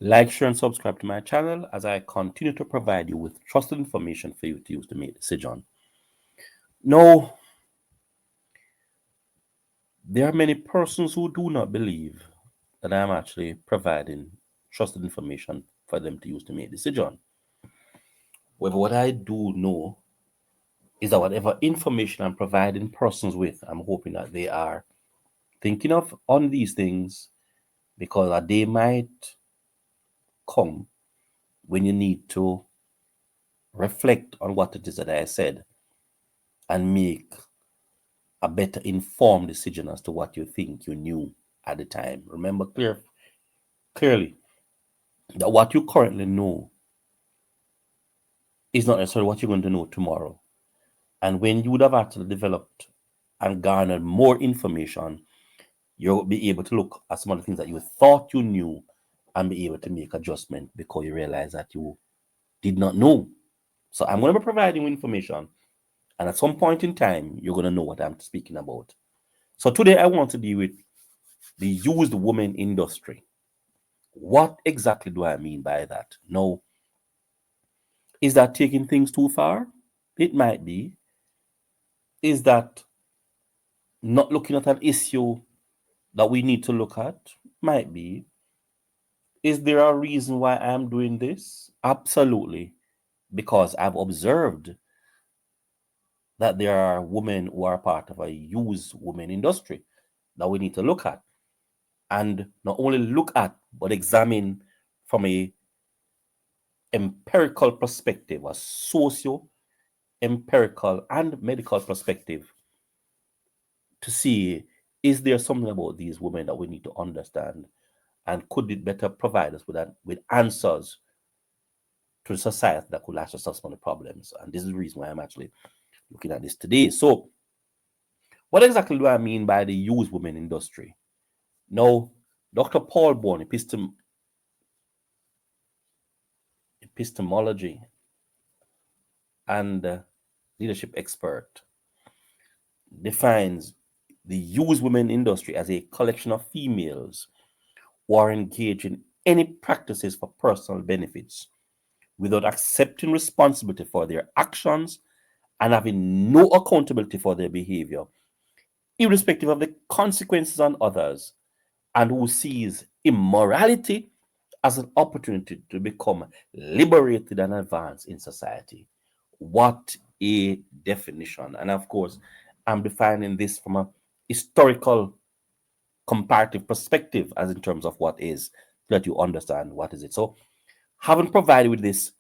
Like, share, and subscribe to my channel as I continue to provide you with trusted information for you to use to make decisions. Now, there are many persons who do not believe that I am actually providing trusted information for them to use to make decisions. However, what I do know is that whatever information I'm providing persons with, I'm hoping that they are thinking of on these things because a day might come when you need to reflect on what it is that I said and make a better informed decision as to what you think you knew at the time. Remember clearly that what you currently know is not necessarily what you're going to know tomorrow. And when you would have actually developed and garnered more information, you'll be able to look at some of the things that you thought you knew and be able to make adjustment because you realize that you did not know. So I'm going to be providing you information, and at some point in time, you're going to know what I'm speaking about. So today I want to deal with the used woman industry. What exactly do I mean by that? Now, is that taking things too far? It might be. Is that not looking at an issue that we need to look at? Might be. Is there a reason why I'm doing this? Absolutely. Because I've observed that there are women who are part of a used women industry that we need to look at. And not only look at, but examine from a empirical perspective, a socio empirical and medical perspective, to see, is there something about these women that we need to understand, and could it better provide us with answers to the society that could answer some of the problems. And this is the reason why I'm actually looking at this today. So what exactly do I mean by the used women industry? Now, Dr. Paul Bourne, epistemology and leadership expert, defines the used women industry as a collection of females who are engaged in any practices for personal benefits without accepting responsibility for their actions and having no accountability for their behavior, irrespective of the consequences on others, and who sees immorality as an opportunity to become liberated and advance in society. What a definition. And of course, I'm defining this from a historical comparative perspective as in terms of what is, so that you understand what is it. So having provided with this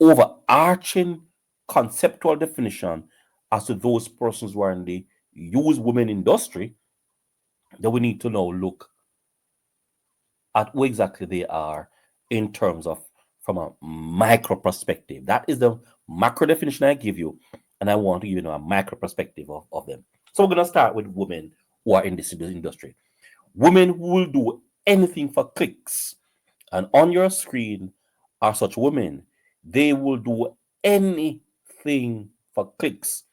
overarching conceptual definition as to those persons who are in the used women industry, then we need to now look at who exactly they are in terms of from a micro perspective. That is the macro definition I give you, and I want to give you a micro perspective of them. So we're going to start with women who are in this industry. Women who will do anything for clicks. And on your screen are such women. They will do anything for clicks.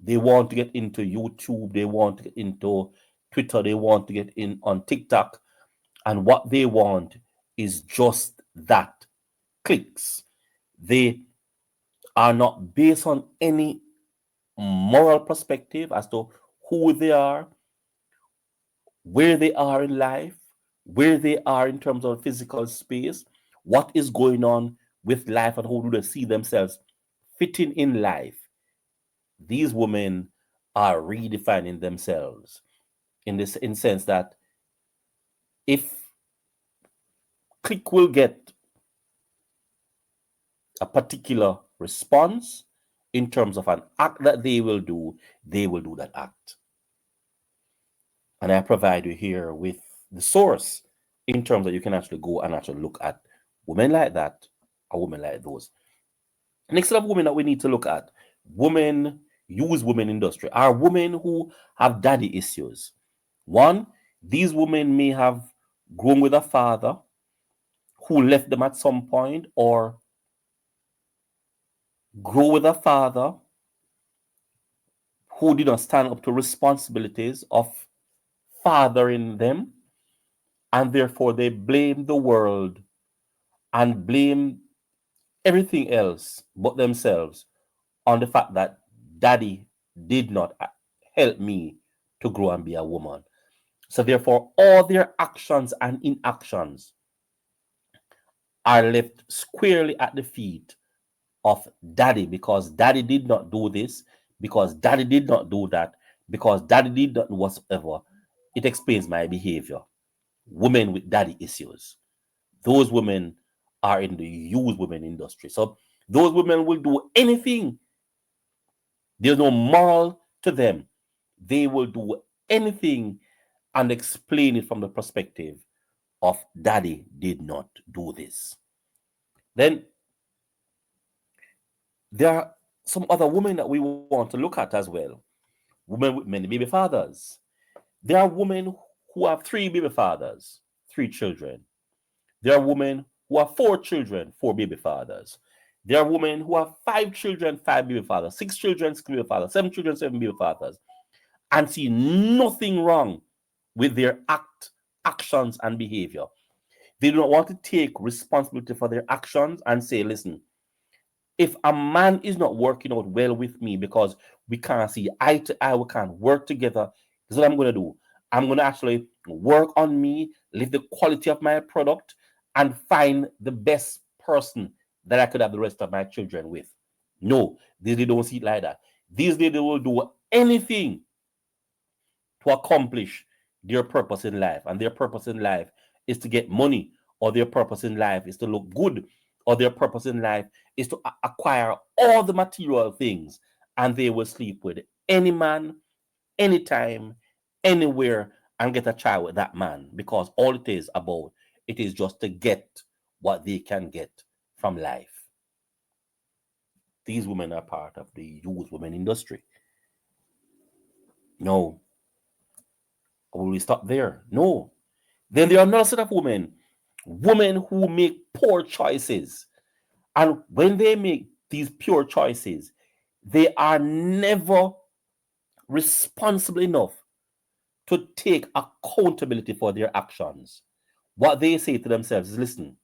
They want to get into YouTube. They want to get into Twitter. They want to get in on TikTok. And what they want is just that, clicks. They are not based on any moral perspective as to who they are, where they are in life, where they are in terms of physical space, what is going on with life, and how do they see themselves fitting in life. These women are redefining themselves in this in sense that if click will get a particular response in terms of an act that they will do that act. And I provide you here with the source in terms that you can actually go and actually look at women like that or women like those. Next set of women that we need to look at, women, use women industry, are women who have daddy issues. One, these women may have grown with a father who left them at some point, or grow with a father who did not stand up to responsibilities of fathering them, and therefore they blame the world and blame everything else but themselves on the fact that daddy did not help me to grow and be a woman. So therefore, all their actions and inactions are left squarely at the feet of daddy, because daddy did not do this, because daddy did not do that, because daddy did not do whatsoever. It explains my behavior. Women with daddy issues, those women are in the used women industry. So those women will do anything. There's no moral to them. They will do anything and explain it from the perspective of daddy did not do this. Then there are some other women that we want to look at as well. Women with many baby fathers. There are women who have three baby fathers, three children. There are women who have four children, four baby fathers. There are women who have five children, five baby fathers, six children, six baby fathers, seven children, seven baby fathers, and see nothing wrong with their actions, and behavior. They do not want to take responsibility for their actions and say, listen, if a man is not working out well with me because we can't see eye to eye, we can't work together, this is what I'm going to do. I'm going to actually work on me, lift the quality of my product, and find the best person that I could have the rest of my children with. No, they don't see it like that. These ladies will do anything to accomplish their purpose in life. And their purpose in life is to get money, or their purpose in life is to look good, or their purpose in life is to acquire all the material things. And they will sleep with any man, anytime, anywhere, and get a child with that man, because all it is about, it is just to get what they can get from life. These women are part of the youth women industry. No. Will we stop there? No. Then there are another set of women who make poor choices. And when they make these pure choices, they are never responsible enough to take accountability for their actions. What they say to themselves is, listen,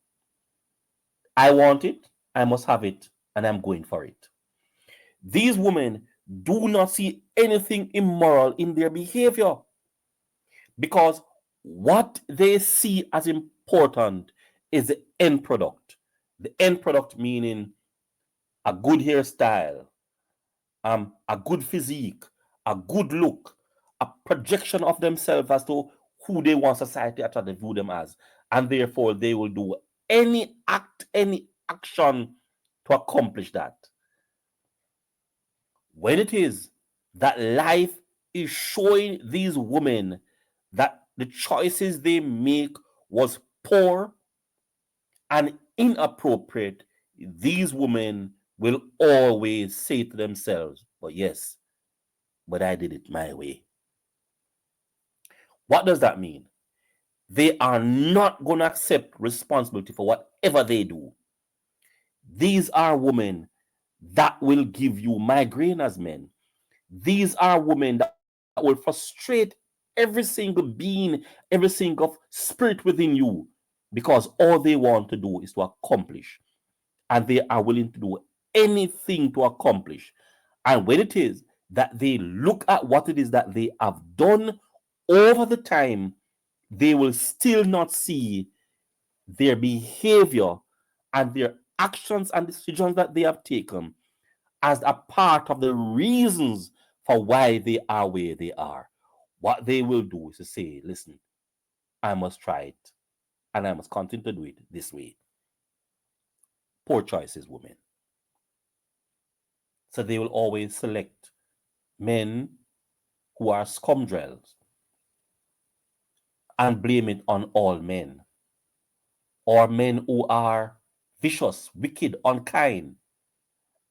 I want it, I must have it, and I'm going for it. These women do not see anything immoral in their behavior, because what they see as important is the end product. The end product meaning a good hairstyle, a good physique, a good look, a projection of themselves as to who they want society to view them as. And therefore, they will do any act, any action to accomplish that. When it is that life is showing these women that the choices they make was poor and inappropriate, these women will always say to themselves, but yes, but I did it my way. What does that mean? They are not going to accept responsibility for whatever they do. These are women that will give you migraine as men. These are women that will frustrate every single being, every single spirit within you, because all they want to do is to accomplish. And they are willing to do anything to accomplish. And when it is that they look at what it is that they have done over the time, they will still not see their behavior and their actions and decisions that they have taken as a part of the reasons for why they are where they are. What they will do is to say, listen, I must try it, and I must continue to do it this way. Poor choices, women. So they will always select men who are scoundrels and blame it on all men, or men who are vicious, wicked, unkind,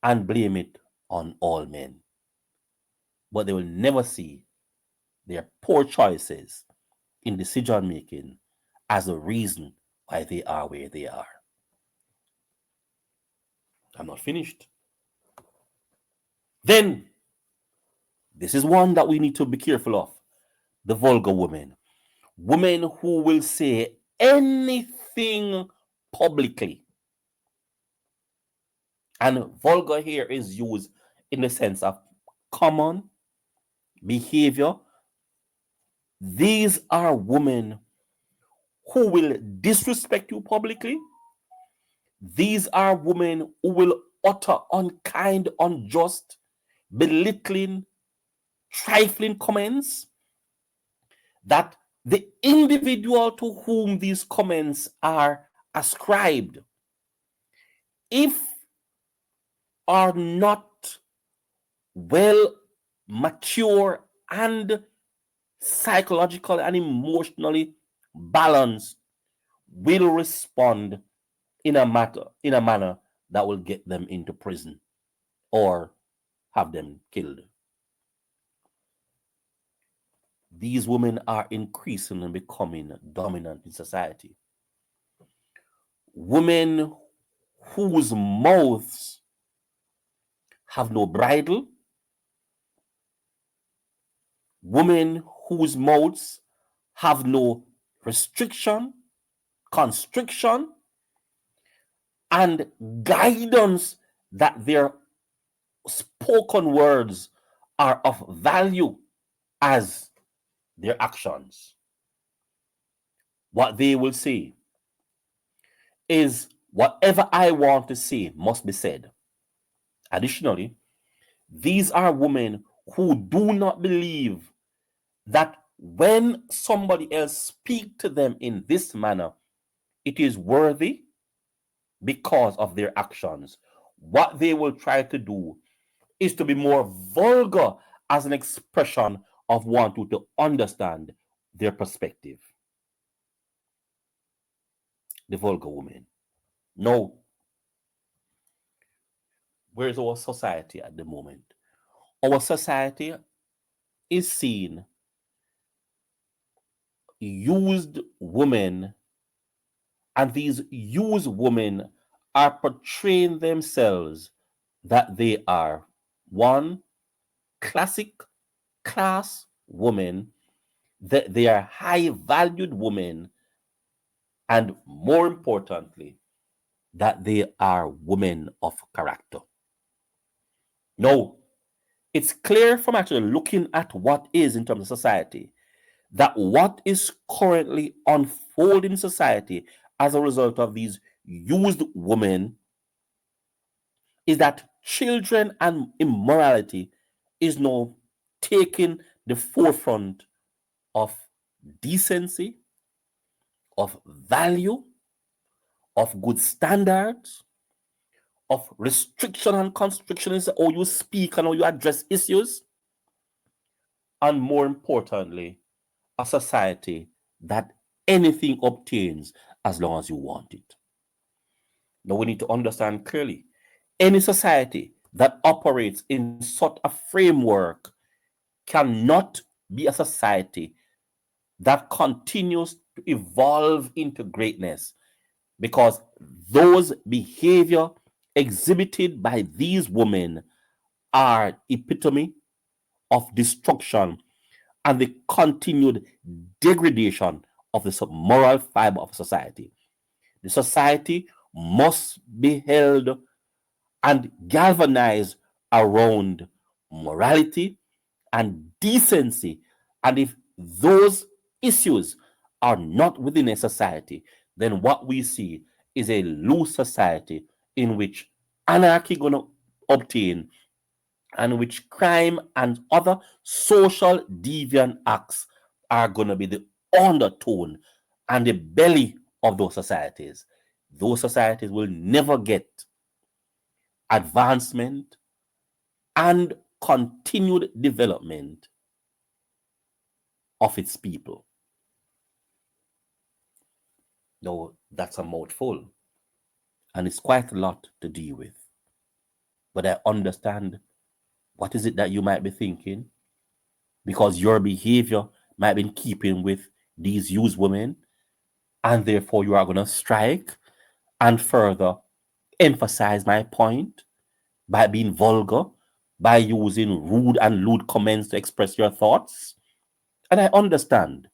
and blame it on all men. But they will never see their poor choices in decision making as a reason why they are where they are. I'm not finished. Then, this is one that we need to be careful of: the vulgar women. Women who will say anything publicly. And vulgar here is used in the sense of common behavior. These are women who will disrespect you publicly. These are women who will utter unkind, unjust, belittling, trifling comments that the individual to whom these comments are ascribed, if are not well mature and psychologically and emotionally balanced, will respond in a manner that will get them into prison or have them killed. These women are increasingly becoming dominant in society. Women whose mouths have no bridle, women whose mouths have no restriction, constriction, and guidance that their spoken words are of value as their actions. What they will say is whatever I want to say must be said. Additionally, these are women who do not believe that when somebody else speaks to them in this manner, it is worthy because of their actions. What they will try to do is to be more vulgar as an expression of wanting to understand their perspective. The vulgar woman. No. Where's our society at the moment? Our society is seeing used women, and these used women are portraying themselves that they are one, classic class women, that they are high valued women, and more importantly, that they are women of character. No, it's clear from actually looking at what is in terms of society that what is currently unfolding in society as a result of these used women is that children and immorality is now taking the forefront of decency, of value, of good standards, of restriction and constriction is how you speak and how you address issues, and more importantly, a society that anything obtains as long as you want it. Now we need to understand clearly, any society that operates in such a framework cannot be a society that continues to evolve into greatness, because those behavior exhibited by these women are epitome of destruction and the continued degradation of the moral fiber of society. The society must be held and galvanized around morality and decency. And if those issues are not within a society, then what we see is a loose society in which anarchy going to obtain, and which crime and other social deviant acts are going to be the undertone and the belly of those societies. Those societies will never get advancement and continued development of its people. Now, that's a mouthful, and it's quite a lot to deal with. But I understand what is it that you might be thinking, because your behavior might be in keeping with these used women, and therefore you are going to strike and further emphasize my point by being vulgar, by using rude and lewd comments to express your thoughts. And I understand,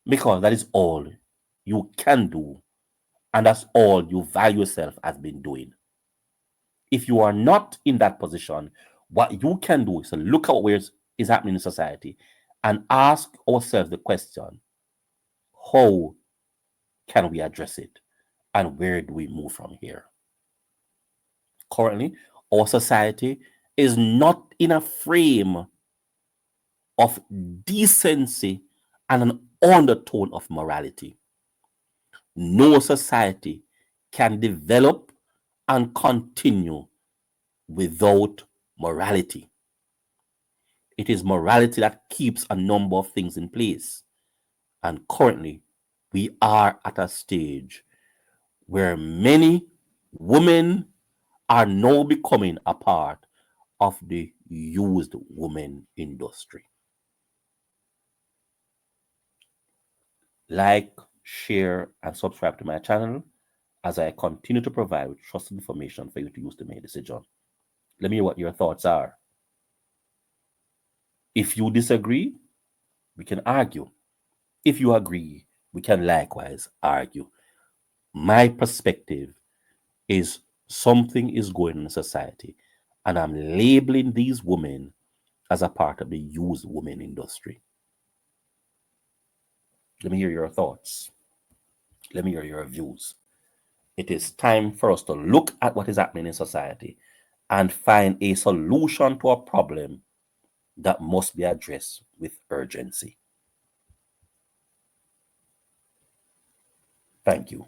because that is all you can do And that's all you value yourself as been doing. If you are not in that position, what you can do is to look at what is happening in society and ask ourselves the question, how can we address it? And where do we move from here? Currently, our society is not in a frame of decency and an undertone of morality. No society can develop and continue without morality. It is morality that keeps a number of things in place. And currently, we are at a stage where many women are now becoming a part of the used woman industry. Like, share, and subscribe to my channel as I continue to provide trusted information for you to use to make a decision. Let me hear what your thoughts are. If you disagree, we can argue. If you agree, we can likewise argue. My perspective is something is going on in society, and I'm labeling these women as a part of the used women industry. Let me hear your thoughts. Let me hear your views. It is time for us to look at what is happening in society and find a solution to a problem that must be addressed with urgency. Thank you.